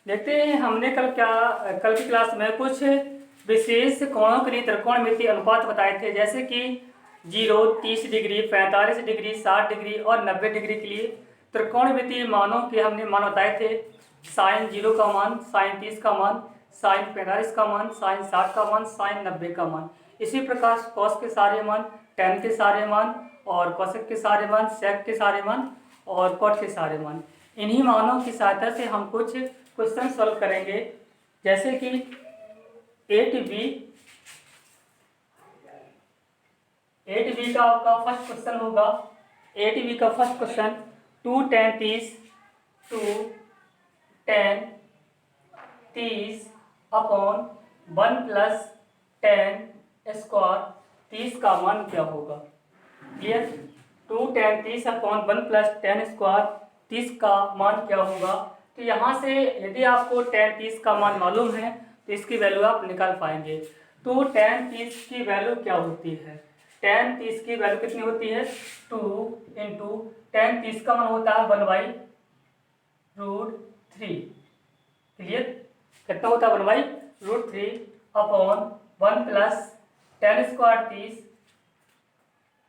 देखते हैं हमने कल की क्लास में कुछ विशेष कोणों के लिए त्रिकोणमितीय अनुपात बताए थे, जैसे कि 0, 30 डिग्री, 45 डिग्री, 60 डिग्री और 90 डिग्री के लिए त्रिकोणमितीय मानों के हमने मान बताए थे। साइन 0 का मान, साइन 30 का मान, साइन 45 का मान, साइन 60 का मान, साइन 90 का मान। इसी प्रकार कॉस के सारे मान, टेन के सारे मान और कोसेक के सारे मान, सेक के सारे मान और कॉट के सारे मान। इन्हीं मानों की सहायता से हम कुछ क्वेश्चन सॉल्व करेंगे, जैसे कि 8b का आपका फर्स्ट क्वेश्चन होगा। 8b का first question 2 tan 30 2 tan 30 upon 1 plus tan square 30 का मान क्या होगा। Clear. 2 tan 30 upon 1 plus tan square 30 का मान क्या होगा। तो यहाँ से यदि आपको tan 30 का मान मालूम है तो इसकी वैल्यू आप निकाल पाएंगे। तो tan 30 की वैल्यू क्या होती है। tan 30 की वैल्यू कितनी होती है, 2 इंटू tan 30 का मान होता है 1/√3। क्लियर। कितना होता है 1/√3 अपॉन 1 प्लस tan स्क्वायर 30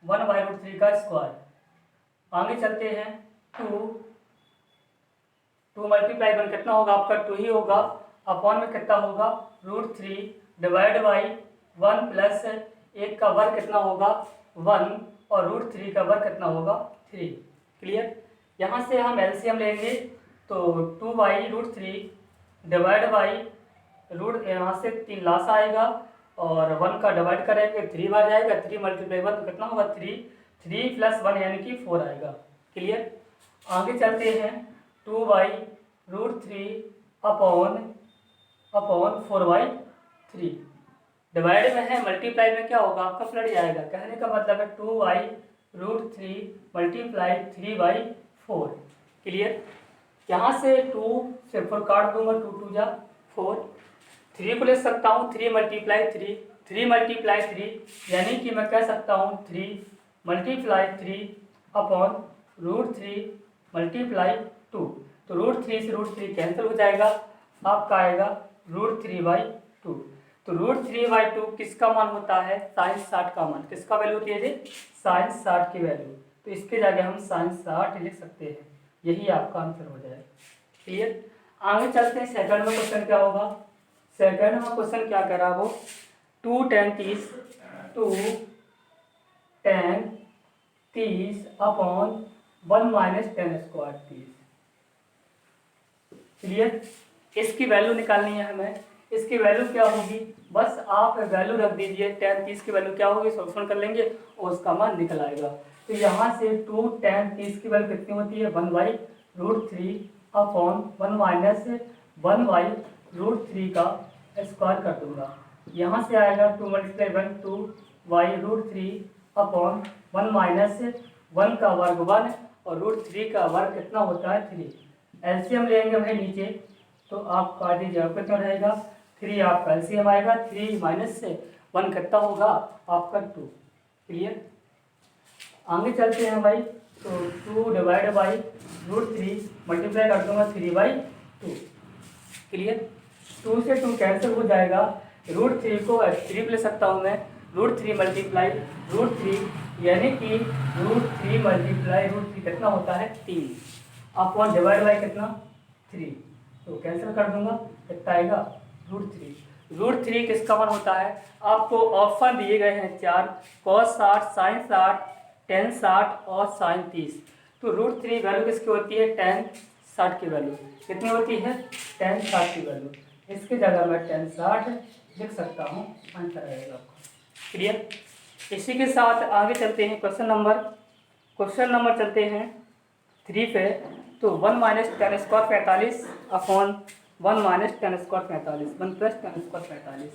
1/√3 का स्क्वायर। आगे चलते हैं। 2 मल्टीप्लाई 1 कितना होगा आपका 2 ही होगा, अपॉन में कितना होगा √3 डिवाइड बाई 1 प्लस 1 का वर्ग कितना होगा 1 और √3 का वर्ग कितना होगा 3। क्लियर। यहाँ से हम एलसीएम लेंगे तो 2/√3 डिवाइड बाई यहाँ से 3 लास आएगा और 1 का डिवाइड करेंगे 3 बार जाएगा, 3 मल्टीप्लाई 1 कितना होगा 3 प्लस 1 यानी कि 4 आएगा। क्लियर। आगे चलते हैं। 2/√3 अपॉन 4/3 डिवाइड में है, मल्टीप्लाई में क्या होगा आपका पलट जाएगा। कहने का मतलब है 2/√3 मल्टीप्लाई 3/4। क्लियर। यहाँ से 2 से 4 काट दूंगा, 2 2 जा 4, 3 को ले सकता हूँ 3 मल्टीप्लाई 3, 3 मल्टीप्लाई 3 यानी कि मैं कह सकता हूँ 3 मल्टीप्लाई 3 अपॉन √3 मल्टीप्लाई 2। तो √3 से √3 कैंसिल हो जाएगा, आपका आएगा √3/2। तो √3/2 किसका मान होता है, साइन 60 का मान। किसका वैल्यू होती है जी, साइन 60 की वैल्यू। तो इसके जगह हम साइन 60 लिख सकते हैं, यही आपका आंसर हो जाएगा। क्लियर। आगे चलते हैं। सेकंड में क्वेश्चन क्या होगा। सेकंड में क्वेश्चन क्या कह रहा वो 2 tan 30 upon 1 minus tan square 30। Clear. इसकी वैल्यू निकालनी है हमें। इसकी वैल्यू क्या होगी, बस आप वैल्यू रख दीजिए। tan 30 की वैल्यू क्या होगी, सॉल्यूशन कर लेंगे और उसका मान निकल आएगा। तो यहाँ से 2 tan 30 की वैल्यू कितनी होती है 1/√3 अपॉन 1 माइनस 1/√3 का स्क्वायर कर दूंगा। यहाँ से आएगा 2 मल्टीप्लाई 1 2/√3 अपॉन 1 माइनस 1 का वर्ग 1 और √3 का वर्ग कितना होता है 3। एलसीएम लेंगे भाई नीचे, तो आप काट दीजिए, कितना रहेगा 3। आपका एलसीएम आएगा 3 माइनस से 1 कितना होगा आपका 2। क्लियर। आगे चलते हैं भाई। तो 2 डिवाइड बाई √3 मल्टीप्लाई कर दूंगा 3/2। क्लियर। 2 से 2 कैंसिल हो जाएगा, √3 को 3 ले सकता हूँ मैं, √3 मल्टीप्लाई √3 यानी कि √3 मल्टीप्लाई √3 कितना होता है 3 अपॉन डिवाइड बाई कितना 3। तो कैंसिल कर दूंगा, कितना आएगा √3। √3 किसका मान होता है, आपको ऑप्शन दिए गए हैं 4, cos 60 sin 60 tan 60 और sin 30। तो √3 वैल्यू किसकी होती है, tan 60 की वैल्यू कितनी होती है, tan 60 की वैल्यू। इसकी जगह मैं tan 60 लिख सकता हूँ, आंसर आएगा आपको। क्लियर। इसी के साथ आगे चलते हैं। क्वेश्चन नंबर चलते हैं 3 पे। तो 1 minus tan square 45 upon 1 minus tan square 45 1 plus tan square 45।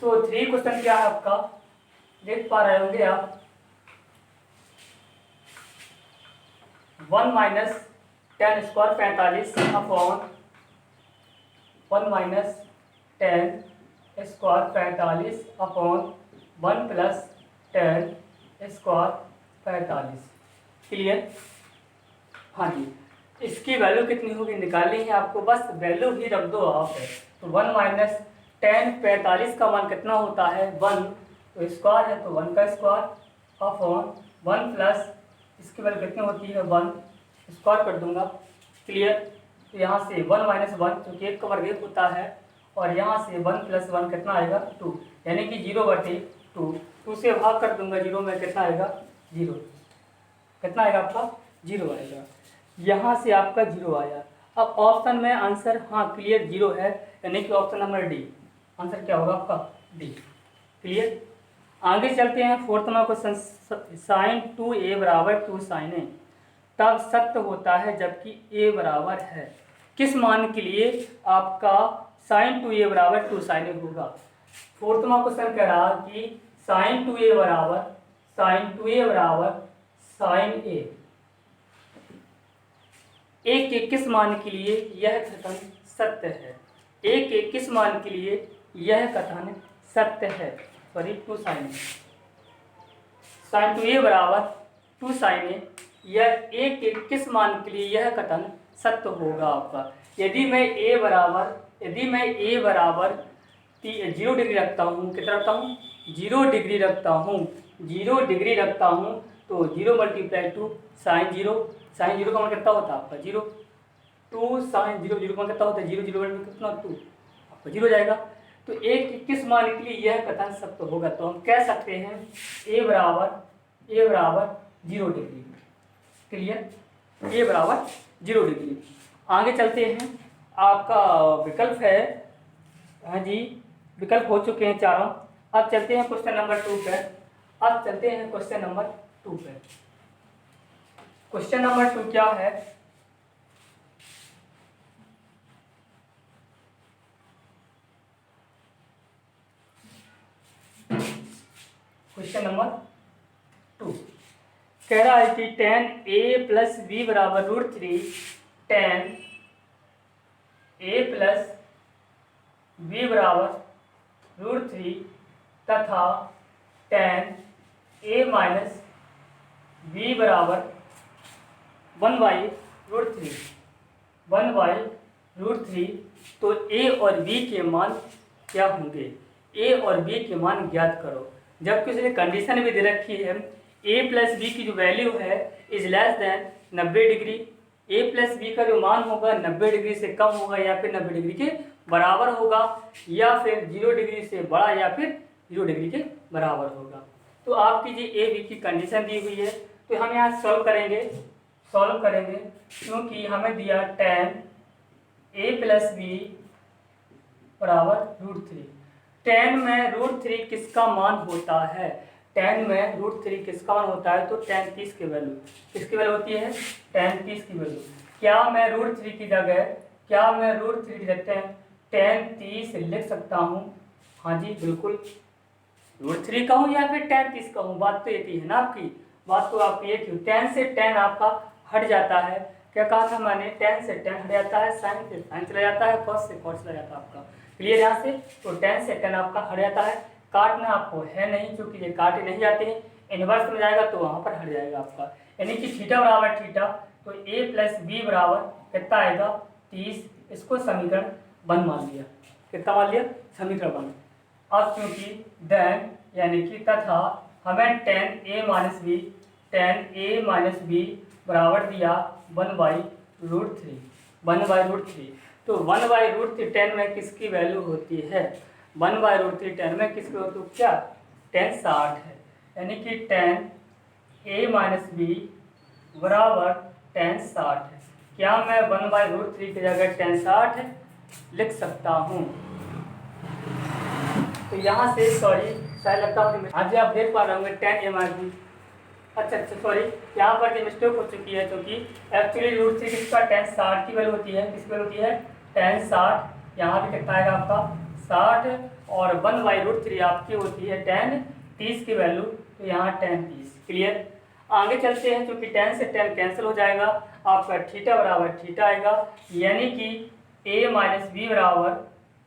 तो 3 क्वेश्चन क्या है आपका, देख पा रहे होंगे आप। 1 minus tan square 45 upon 1 minus tan square 45 upon 1 plus tan square 45। Clear. हाँ जी। इसकी वैल्यू कितनी होगी निकालनी है आपको, बस वैल्यू ही रख दो आप। तो 1 माइनस 10, 45 का मान कितना होता है 1, तो स्क्वायर है तो 1 का स्क्वायर अपॉन 1 प्लस इसकी वैल्यू कितनी होती है 1, स्क्वायर कर दूंगा। क्लियर। तो यहाँ से 1 माइनस 1 क्योंकि 1 का वर्ग 1 होता है, और यहाँ से 1 प्लस 1 कितना आएगा 2, यानी कि 0/2। 2 से भाग कर दूंगा 0 में, कितना आएगा 0, कितना आएगा आपका 0 आएगा। यहाँ से आपका 0 आया। अब ऑप्शन में आंसर हाँ क्लियर 0 है, यानी कि ऑप्शन नंबर डी आंसर क्या होगा आपका डी। क्लियर। आगे चलते हैं fourth number question. Sign 2a बराबर 2 साइन ए तब सत्य होता है जबकि a बराबर है। किस मान के लिए आपका साइन 2a बराबर 2 साइन ए होगा। फोर्थ नंबर क्वेश्चन कह रहा कि साइन 2a बराबर साइन ए एक के किस मान के लिए यह कथन सत्य है। एक के किस मान के लिए यह कथन सत्य है। सॉरी 2 साइन साइन 2a बराबर 2 साइन ए, यह एक के किस मान के लिए यह कथन सत्य होगा आपका। यदि मैं a बराबर 0 डिग्री रखता हूँ, कितना रखता हूँ 0 डिग्री रखता हूँ, 0 डिग्री रखता हूँ, तो 0 × 2 साइन 0, साइन 0 का मान कितना होता है आपका 0, 2 साइन 0, 0 का मान कितना होता है 0, 0 में कितना 2 आपका 0 जाएगा। तो एक के किस मान के लिए यह कथन सत्य होगा, तो हम कह सकते हैं a बराबर 0 डिग्री। क्लियर। a बराबर 0 डिग्री। आगे चलते हैं, आपका विकल्प है, हाँ जी विकल्प हो चुके हैं चारों। अब चलते हैं क्वेश्चन नंबर 2 पे। क्वेश्चन नंबर 2 क्या है। क्वेश्चन नंबर 2 कह रहा है कि tan a प्लस b बराबर √3, tan a प्लस b बराबर √3 तथा tan a माइनस b बराबर 1/√3 तो a और b के मान क्या होंगे। a और b के मान ज्ञात करो। जबकि उसने कंडीशन भी दे रखी है a प्लस बी की जो वैल्यू है is less than 90 degree. a plus B का जो मान होगा 90 डिग्री से कम होगा या फिर 90 डिग्री के बराबर होगा, या फिर 0 डिग्री से बड़ा या फिर 0 डिग्री के बराबर होगा। तो आपकी जी ए बी की कंडीशन दी हुई है, तो हम यहाँ सॉल्व करेंगे क्योंकि हमें दिया tan a प्लस बी बराबर √3। tan में √3 किसका मान होता है, tan में √3 किसका मान होता है, तो tan 30 की वैल्यू किसकी वैल्यू होती है tan 30 की वैल्यू। क्या मैं √3 की जगह tan 30 लिख सकता हूँ। हाँ जी बिल्कुल, √3 का हूँ या फिर tan 30 का हूँ, बात तो एक ही है ना आपकी, बात तो आपकी एक ही। tan से tan आपका हट जाता है, क्या कहा था मैंने, tan से tan हट जाता है, sin से sin चला जाता है, cos से cos चला जाता है आपका। क्लियर यहाँ से। तो tan से tan आपका हट जाता है, काटना आपको है नहीं क्योंकि ये काटे नहीं जाते हैं। इन्वर्स में जाएगा तो वहाँ पर हट जाएगा आपका, यानी कि थीटा बराबर थीटा, तो a प्लस बी बराबर कितना आएगा 30। इसको समीकरण 1 मान लिया, कितना मान लिया समीकरण 1। अब क्योंकि देन यानी कि तथा हमें tan a माइनस बी बराबर दिया 1/√3। तो 1/√3 tan में किसकी वैल्यू होती है, 1/√3 tan में किसकी होती है, क्या tan 60 है, यानी कि tan a माइनस बी बराबर tan 60 है। क्या मैं 1/√3 की जगह tan 60 लिख सकता हूँ। तो यहाँ से सॉरी शायद लगता है आज आप देख पा रहे होंगे tan a माइनस बी, अच्छा सॉरी यहाँ पर मिस्टेक हो चुकी है, क्योंकि एक्चुअली √3 किसका tan 60 की वैल्यू होती है, किसकी वैल्यू होती है tan 60। यहाँ पे कितना आएगा आपका 60, और 1/√3 आपकी होती है tan 30 की वैल्यू, तो यहाँ tan 30। क्लियर। आगे चलते हैं, क्योंकि tan से tan कैंसिल हो जाएगा, आपका थीटा बराबर थीटा आएगा, यानी कि a माइनस बी बराबर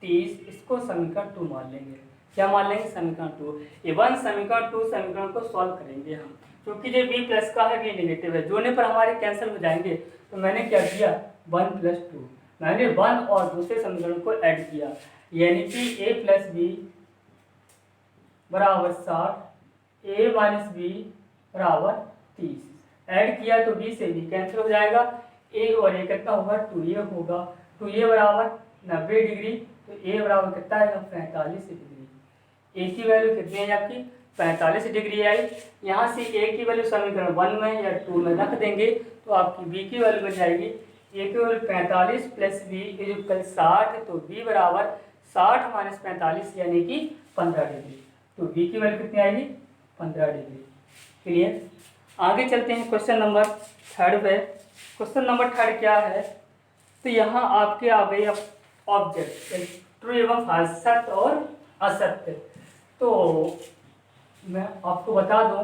30। इसको समीकरण 2 मान लेंगे। क्या मान लेंगे समीकरण 2। इवन समीकरण 2 समीकरण को सॉल्व करेंगे हम, क्योंकि जो बी प्लस का है बी नेगेटिव है, जोड़ने पर हमारे कैंसिल हो जाएंगे। तो मैंने क्या किया 1 + 2, मैंने 1 और दूसरे समीकरण को ऐड किया, यानी कि a + b बराबर 60, a - b बराबर 30। ऐड किया तो b से b कैंसिल हो जाएगा, a और a कितना होगा 2a होगा, 2a बराबर 90 डिग्री, तो a बराबर कितना आएगा 45 डिग्री। a की वैल्यू कितनी है आपकी 45 डिग्री आई। यहाँ से a की वैल्यू समीकरण 1 में या 2 में रख देंगे तो आपकी b की वैल्यू बन जाएगी a की वैल्यू 45 + b = 60, तो b बराबर 60 - 45 यानी कि 15 डिग्री। तो b की वैल्यू कितनी आएगी 15 डिग्री। क्लियर। आगे चलते हैं क्वेश्चन नंबर 3 पे। क्वेश्चन नंबर 3 क्या है, तो यहाँ आपके आ गई ऑब्जेक्ट ट्रू एवं फॉल्स, सत्य और असत्य। तो मैं आपको बता दूं,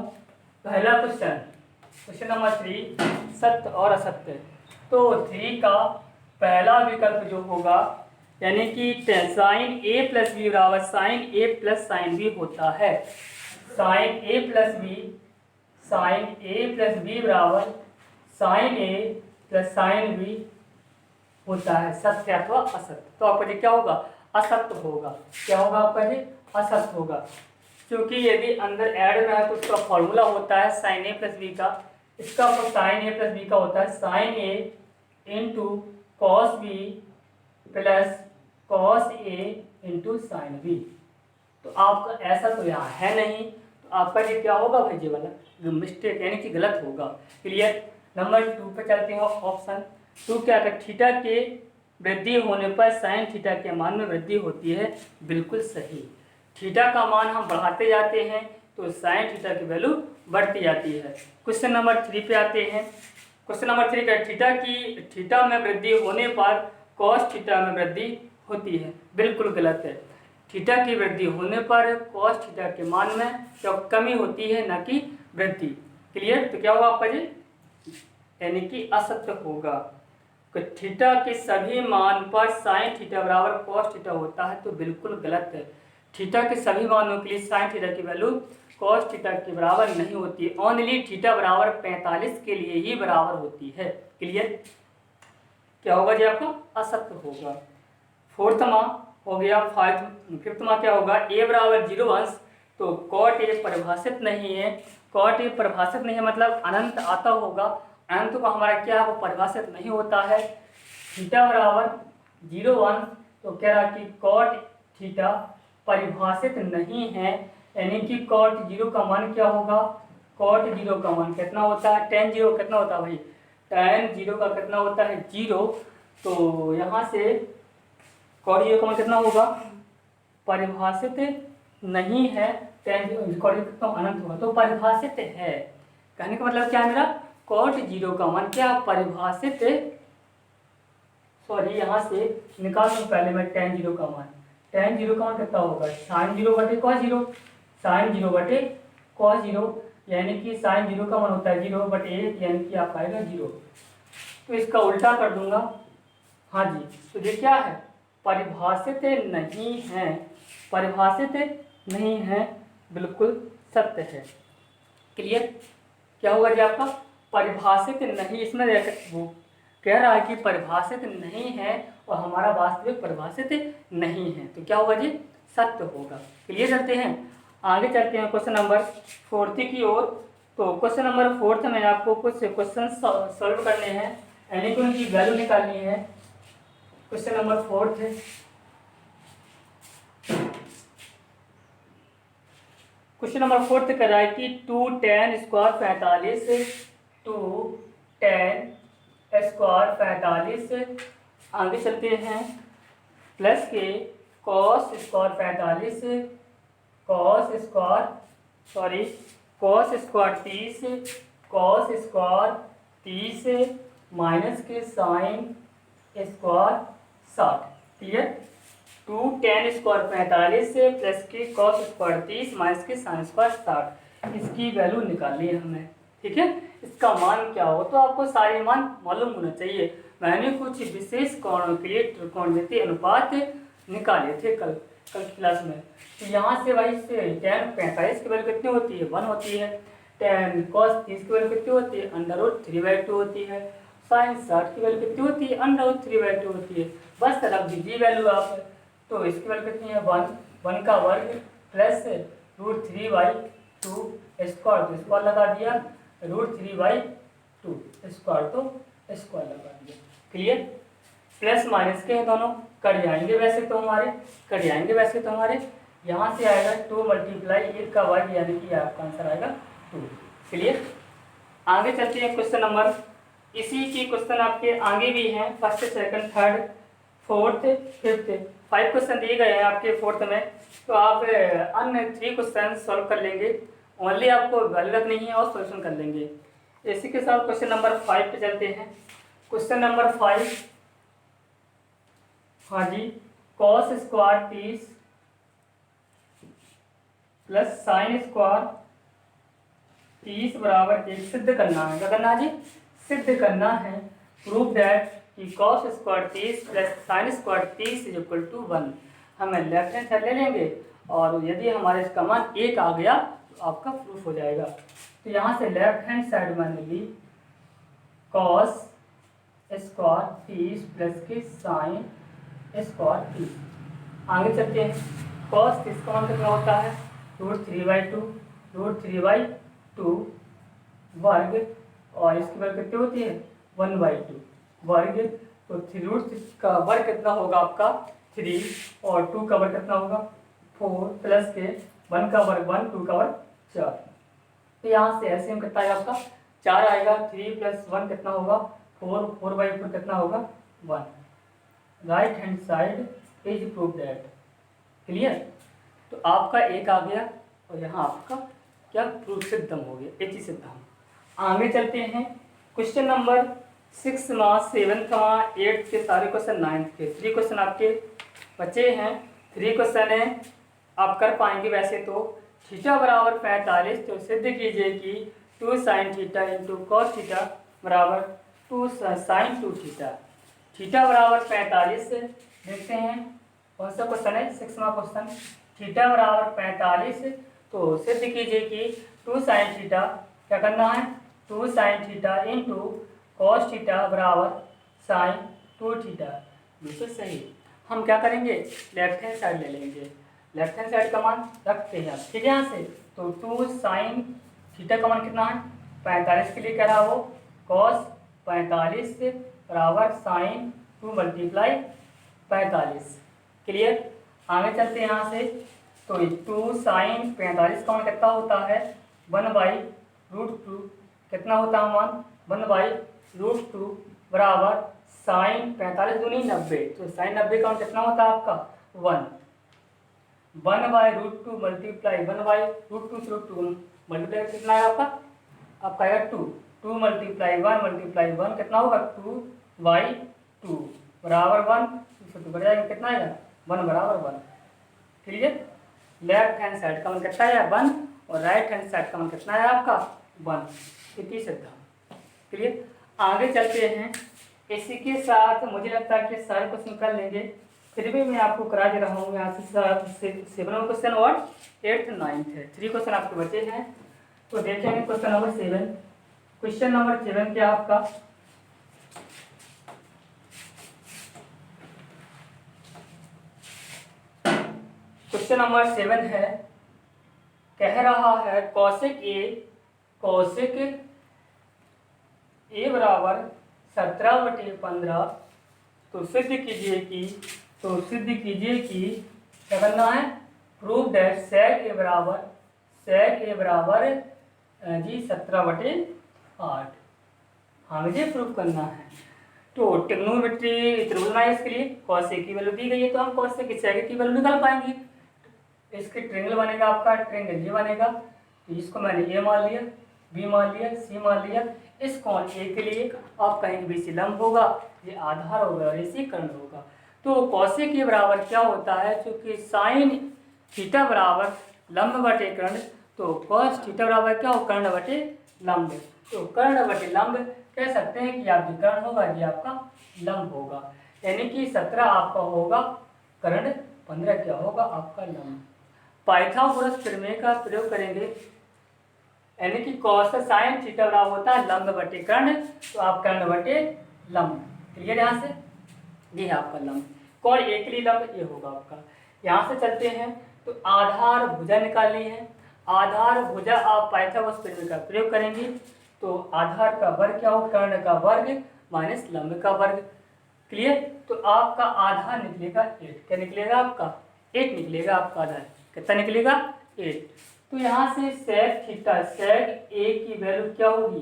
पहला क्वेश्चन नंबर 3 सत्य और असत्य। तो 3 का पहला विकल्प जो होगा, यानी कि साइन a + b बराबर साइन a + साइन b होता है। साइन a + b बराबर साइन a + साइन b होता है, सत्य अथवा असत्य। तो आपका ये क्या होगा असत्य होगा। क्या होगा आपका ये असत्य होगा, क्योंकि यदि अंदर ऐड में है तो उसका फॉर्मूला होता है साइन a + b का। इसका साइन a + b का होता है sine a × cos b + cos a × sine b। तो आपका ऐसा तो यहाँ है नहीं, तो आपका ये क्या होगा भाई, ये वाला मिस्टेक यानी कि गलत होगा। क्लियर। नंबर 2 पे चलते हैं। ऑप्शन 2 क्या है, थीटा के वृद्धि होने पर साइन थीटा के मान में वृद्धि होती है। बिल्कुल सही। थीटा का मान हम बढ़ाते जाते हैं तो साइन थीटा की वैल्यू बढ़ती जाती है। क्वेश्चन नंबर 3 पे आते हैं। क्वेश्चन नंबर 3 का थीटा में वृद्धि होने पर कॉस थीटा में वृद्धि होती है। बिल्कुल गलत है। थीटा की वृद्धि होने पर कॉस थीटा के मान में क्या कमी होती है, न कि वृद्धि। क्लियर। तो क्या होगा आपका जी, यानी कि असत्य होगा। थीटा के सभी मान पर साइन थीटा बराबर कॉस थीटा होता है, तो बिल्कुल गलत है। थीटा के सभी मानों के लिए साइन थीटा की वैल्यू कॉस थीटा के बराबर नहीं होती है। ओनली थीटा बराबर 45 के लिए ही बराबर होती है। क्लियर। क्या होगा जी आपको असत्य होगा। फोर्थ मा हो गया। फिफ्थ मा क्या होगा, a बराबर 0 अंश, तो कॉट ए परिभाषित नहीं है। कॉट ए परिभाषित नहीं है मतलब अनंत आता होगा। अनंत को हमारा क्या है वो परिभाषित नहीं होता है। थीटा बराबर 0 अंश, तो कह रहा कि कॉट थीटा परिभाषित नहीं है, यानी कि कॉट 0 का मान क्या होगा, कॉट 0 का मान कितना होता है, tan 0 कितना होता है भाई, tan 0 का कितना होता है 0। तो यहाँ से कॉट 0 का मान कितना होगा, परिभाषित नहीं है। tan 0 कॉट 0 कितना अनंत होगा, तो परिभाषित है। कहने का मतलब क्या है मेरा, कॉट 0 का मान क्या परिभाषित, सॉरी यहाँ से निकाल दूँ पहले मैं tan 0 का मान। tan 0 का मान कितना होगा, sin 0 बटे cos 0, sin 0 बटे cos 0, यानी कि sin 0 का मान होता है 0 बटे 1, यानी कि आप आएगा 0। तो इसका उल्टा कर दूंगा। हाँ जी, तो ये क्या है, परिभाषित नहीं है, परिभाषित नहीं है, बिल्कुल सत्य है। क्लियर। क्या होगा जी आपका परिभाषित नहीं, इसमें वो कह रहा है कि परिभाषित नहीं है और हमारा वास्तविक परिभाषित नहीं है, तो क्या होगा जी सत्य होगा। क्लियर। चलते हैं आगे, चलते हैं क्वेश्चन नंबर 4 की ओर। तो क्वेश्चन नंबर 4 में आपको कुछ क्वेश्चन सॉल्व करने हैं, यानी कि उनकी वैल्यू निकालनी है। क्वेश्चन नंबर 4 है। क्वेश्चन नंबर 4 कह रहा है कि 2 tan स्क्वायर 45, 2 tan स्क्वायर 45, आगे चलते हैं प्लस के cos square 45, cos square 30, cos square 30 minus के sine square 60। Clear. 2 tan square 45 से प्लस के cos स्क्वायर 30 माइनस के साइन स्क्वायर 60, इसकी वैल्यू निकालनी है हमें। ठीक है, इसका मान क्या हो, तो आपको सारे मान मालूम होना चाहिए। मैंने कुछ विशेष कोणों के लिए त्रिकोणमितीय अनुपात निकाले थे कल क्लास में। तो यहाँ से भाई से tan 45 की वैल्यू कितनी होती है 1 होती है, tan cos 30 की वैल्यू कितनी होती है, √3/2 होती है। sin 60 की वैल्यू कितनी होती है, √3/2 होती है। बस रख दीजिए वैल्यू आप, तो इसकी वैल्यू कितनी है 1 का वर्ग प्लस √3/2 स्क्वायर, तो स्क्वायर लगा दिया, √3/2 स्क्वायर, तो स्क्वायर लगा दिया। क्लियर। प्लस माइनस के हैं दोनों, कट जाएंगे वैसे तो हमारे, यहाँ से आएगा 2 मल्टीप्लाई 1 का वर्ग, यानी कि आपका आंसर आएगा 2। क्लियर। आगे चलते हैं क्वेश्चन नंबर, इसी की क्वेश्चन आपके आगे भी हैं, first second third fourth fifth, 5 question दिए गए हैं आपके फोर्थ में। तो आप अन्य 3 क्वेश्चन सॉल्व कर लेंगे, ओनली आपको वैल्यू रखनी है और सॉल्यूशन कर लेंगे। इसी के साथ क्वेश्चन नंबर 5 पे चलते हैं। क्वेश्चन नंबर 5, हाँ जी, cos square 30 plus sine square 30 बराबर 1 सिद्ध करना है। क्या करना है जी, सिद्ध करना है। प्रूव दैट कि cos square 30 plus sine square 30 is equal to 1। हमें लेफ्ट हैंड साइड ले लेंगे और यदि हमारे इसका मान 1 आ गया तो आपका प्रूफ हो जाएगा। तो यहाँ से लेफ्ट हैंड साइड मैंने ली cos स्क्वायर 30 प्लस की साइन स्क्वायर 30। आगे चलते हैं, cos 30 का मान कितना होता है, √3/2 वर्ग, और इसकी वैल्यू कितनी होती है 1/2 वर्ग। तो √3 का वर्ग कितना होगा आपका 3, और 2 का वर्ग कितना होगा 4, प्लस के 1 का वर्ग 1, 2 का वर्ग 4। तो यहाँ से एलसीएम कितना आएगा आपका 4 आएगा। 3 + 1 कितना होगा 4, 4/4 कितना होगा 1। Right hand side is prove that. Clear. तो आपका 1 आ गया और यहाँ आपका क्या प्रूफ सिद्धम हो गया, एक ही सिद्धम। आगे चलते हैं क्वेश्चन नंबर 6 माँ 7 का 8 के सारे क्वेश्चन 9 के 3 क्वेश्चन आपके बचे हैं। 3 क्वेश्चन है, आप कर पाएंगे वैसे तो। थीटा बराबर 45, तो सिद्ध कीजिए कि 2 sin theta into cos theta बराबर 2 sin 2 थीटा। थीटा बराबर 45 से देखते हैं कौन सा क्वेश्चन है, 6वां क्वेश्चन। थीटा बराबर 45, तो सिद्ध कीजिए कि 2 sin थीटा, क्या करना है 2 sin theta into cos theta बराबर sin 2 थीटा। बिल्कुल सही। हम क्या करेंगे, लेफ्ट हैंड साइड ले लेंगे, लेफ्ट हैंड साइड का मान रखते हैं, ठीक है। यहाँ से तो 2 sin थीटा का मान कितना है 45 के लिए कह रहा वो, cos 45 बराबर sin 2 × 45। क्लियर। आगे चलते हैं यहाँ से, तो 2 sin 45 का मान कितना होता है 1/√2, कितना होता है मान 1/√2 बराबर sin 45 दूनी 90, तो sin 90 का मान कितना होता है आपका 1। 1/√2 मल्टीप्लाई 1/√2 से √2 मल्टीप्लाई कितना है आपका आएगा 2। 2 × 1 कितना होगा 2/2 बराबर 1, बढ़ जाएगा कितना आएगा 1 बराबर 1। क्लियर। लेफ्ट हैंड साइड का मान कितना है 1 और राइट हैंड साइड का मान कितना है आपका 1। इतनी सिद्धांत। क्लियर। आगे चलते हैं, इसी के साथ मुझे लगता है कि सारे क्वेश्चन कर लेंगे, फिर भी मैं आपको करा दे रहा हूँ। यहाँ से 7वां क्वेश्चन और 8th 9th है, 3 क्वेश्चन आपके बचे हैं। तो देखेंगे क्वेश्चन नंबर 7। क्वेश्चन नंबर 7 क्या आपका, क्वेश्चन नंबर 7 है, कह रहा है कौशिक ए बराबर 17/15। तो सिद्ध कीजिए कि क्या करना है, प्रूव दैट sec a बराबर जी 17/8। हाँ मुझे प्रूव करना है। तो ट्रिग्नोमेट्री त्रिभुज बनाए, इसके लिए कौशिक की वैल्यू दी गई है, तो हम कौशिक की sec की वैल्यू निकाल पाएंगे। इसके ट्रिंगल बनेगा आपका, ट्रिंगल ये बनेगा, तो इसको मैंने ए मान लिया, बी मान लिया, सी मान लिया। इस कोण ए के लिए आप कहेंगे बीसी लंब होगा, ये आधार होगा और इसी कर्ण होगा। तो कौशिक के बराबर क्या होता है, क्योंकि साइन थीटा बराबर लंब बटे कर्ण, तो कॉस थीटा बराबर क्या हो कर्ण बटे लंब। तो कर्ण बटे लंब कह सकते हैं कि आप जो कर्ण होगा ये आपका लंब होगा, यानी कि 17 आपका होगा कर्ण, 15 क्या होगा आपका लंब। पाइथागोरस प्रमेय का प्रयोग करेंगे यानी कि कॉस साइन थीटा बराबर होता है लंब बटे कर्ण, तो आप कर्ण बटे लंब। क्लियर यहाँ से, ये है आपका लंब। कौन एक लिए लंब, ये होगा आपका। यहाँ से चलते हैं तो आधार भुजा निकालनी है। आधार भुजा आप पाइथागोरस प्रमेय का प्रयोग करेंगे, तो आधार का वर्ग क्या हो, कर्ण का वर्ग माइनस लंब का वर्ग। क्लियर, तो आपका आधार निकलेगा 8। क्या निकलेगा आपका, 8 निकलेगा आपका आधार। कितना निकलेगा, 8। तो यहाँ से सेक थीटा, सेक ए की वैल्यू क्या होगी,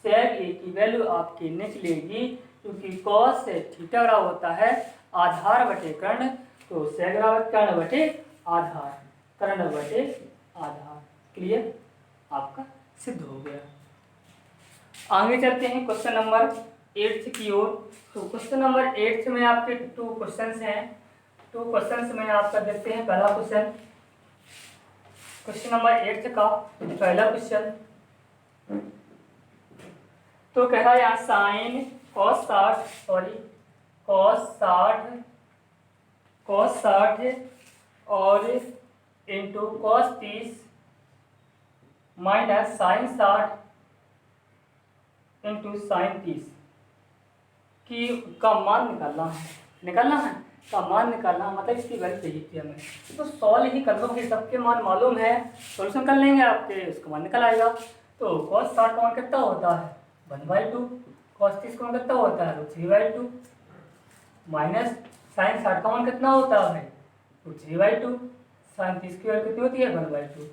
सेक ए की वैल्यू आपकी निकलेगी, क्योंकि कॉस थीटा बराबर होता है आधार बटे कर्ण, तो सेक बराबर कर्ण बटे आधार, कर्ण बटे आधार। क्लियर, आपका सिद्ध हो गया। आगे चलते हैं क्वेश्चन नंबर 8 की ओर। तो क्वेश्चन नंबर 8 में आपके 2 क्वेश्चंस हैं। 2 क्वेश्चंस में आपका देखते हैं पहला क्वेश्चन, क्वेश्चन नंबर 8 का पहला क्वेश्चन। तो कह रहा है यहाँ साइन कॉस 60 और into cos 30 minus sine 60 into sine 30 की का मान निकालना है का मान निकालना, मतलब इसकी वैल्यू चाहिए थी हमें। तो सॉल्व ही कर लो, फिर सबके मान मालूम है, सॉल्यूशन कर लेंगे आपके, उसका मान निकल आएगा। तो cos 60 का मान कितना होता है 1/2, cos 30 का मान कितना होता है 3/2, माइनस साइन 60 का मान कितना होता है 3/2, साइन 30 की वैल्यू कितनी होती है 1/2।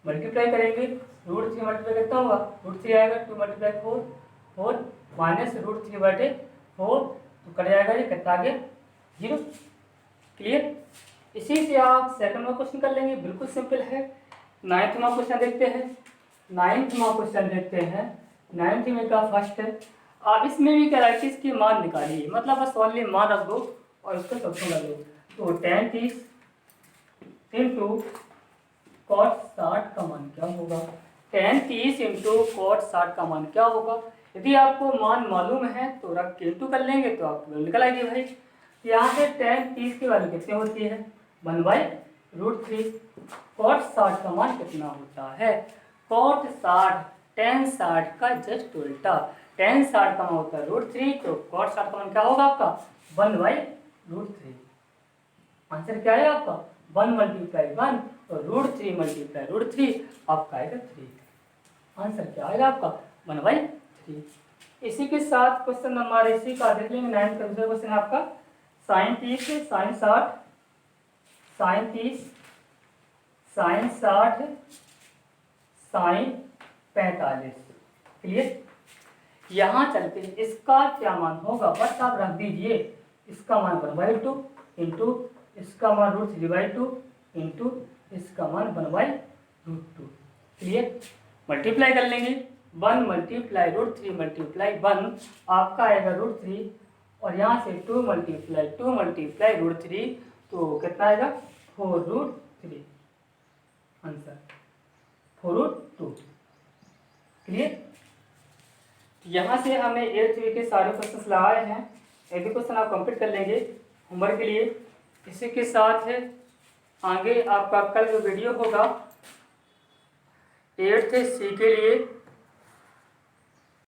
मल्टीप्लाई करेंगे, √3 मल्टीप्लाई कितना होगा √3 आएगा, 2 × 4 माइनस √3/4, तो कट जाएगा, ये कितना आ गया 0। क्लियर, इसी से आप सेकंड क्वेश्चन कर लेंगे, बिल्कुल सिंपल है। 9वां क्वेश्चन देखते हैं। 9वां क्वेश्चन देखते हैं। 9th में का फर्स्ट है। आप इसमें भी क्या है कि इसके मान निकालिए, मतलब बस ओनली मान रख दो और उसको सॉल्यूशन कर लो। तो tan 30 इंटू cot 60 का मान क्या होगा, tan 30 इंटू cot 60 का मान क्या होगा। यदि आपको मान मालूम है तो रख के इंटू कर लेंगे तो आपको वैल्यू निकल आएगी भाई। यहाँ से tan 30 की वैल्यू कितनी होती है 1/√3। cot 60 का मान कितना होता है, cot 60 tan 60 का जस्ट उल्टा, tan 60 का मान होता है √3, तो cot 60 का मान क्या होगा आपका 1/√3। आंसर क्या है आपका 1 × 1, तो √3 × √3 आपका आएगा 3। आंसर क्या आएगा आपका 1/3। इसी के साथ क्वेश्चन नंबर इसी का देख लेंगे। 9th का दूसरा क्वेश्चन है आपका sine 30 sine 60 sine 30 sine 60 sine 45। Clear, यहाँ चलते हैं, इसका क्या मान होगा बस आप रख दीजिए, इसका मान 1/2 इंटू इसका मान √3/2 इंटू इसका मान 1/√2। क्लियर, मल्टीप्लाई कर लेंगे, 1 × √3 × 1 आपका आएगा √3, और यहाँ से 2 × √3, तो कितना आएगा 4√3। आंसर 4√2। क्लियर, यहाँ से हमने 8th वीक के सारे क्वेश्चन लगाए हैं। एक क्वेश्चन आप कंप्लीट कर लेंगे होमवर्क के लिए। इसी के साथ आगे आपका कल जो वीडियो होगा 8th C के लिए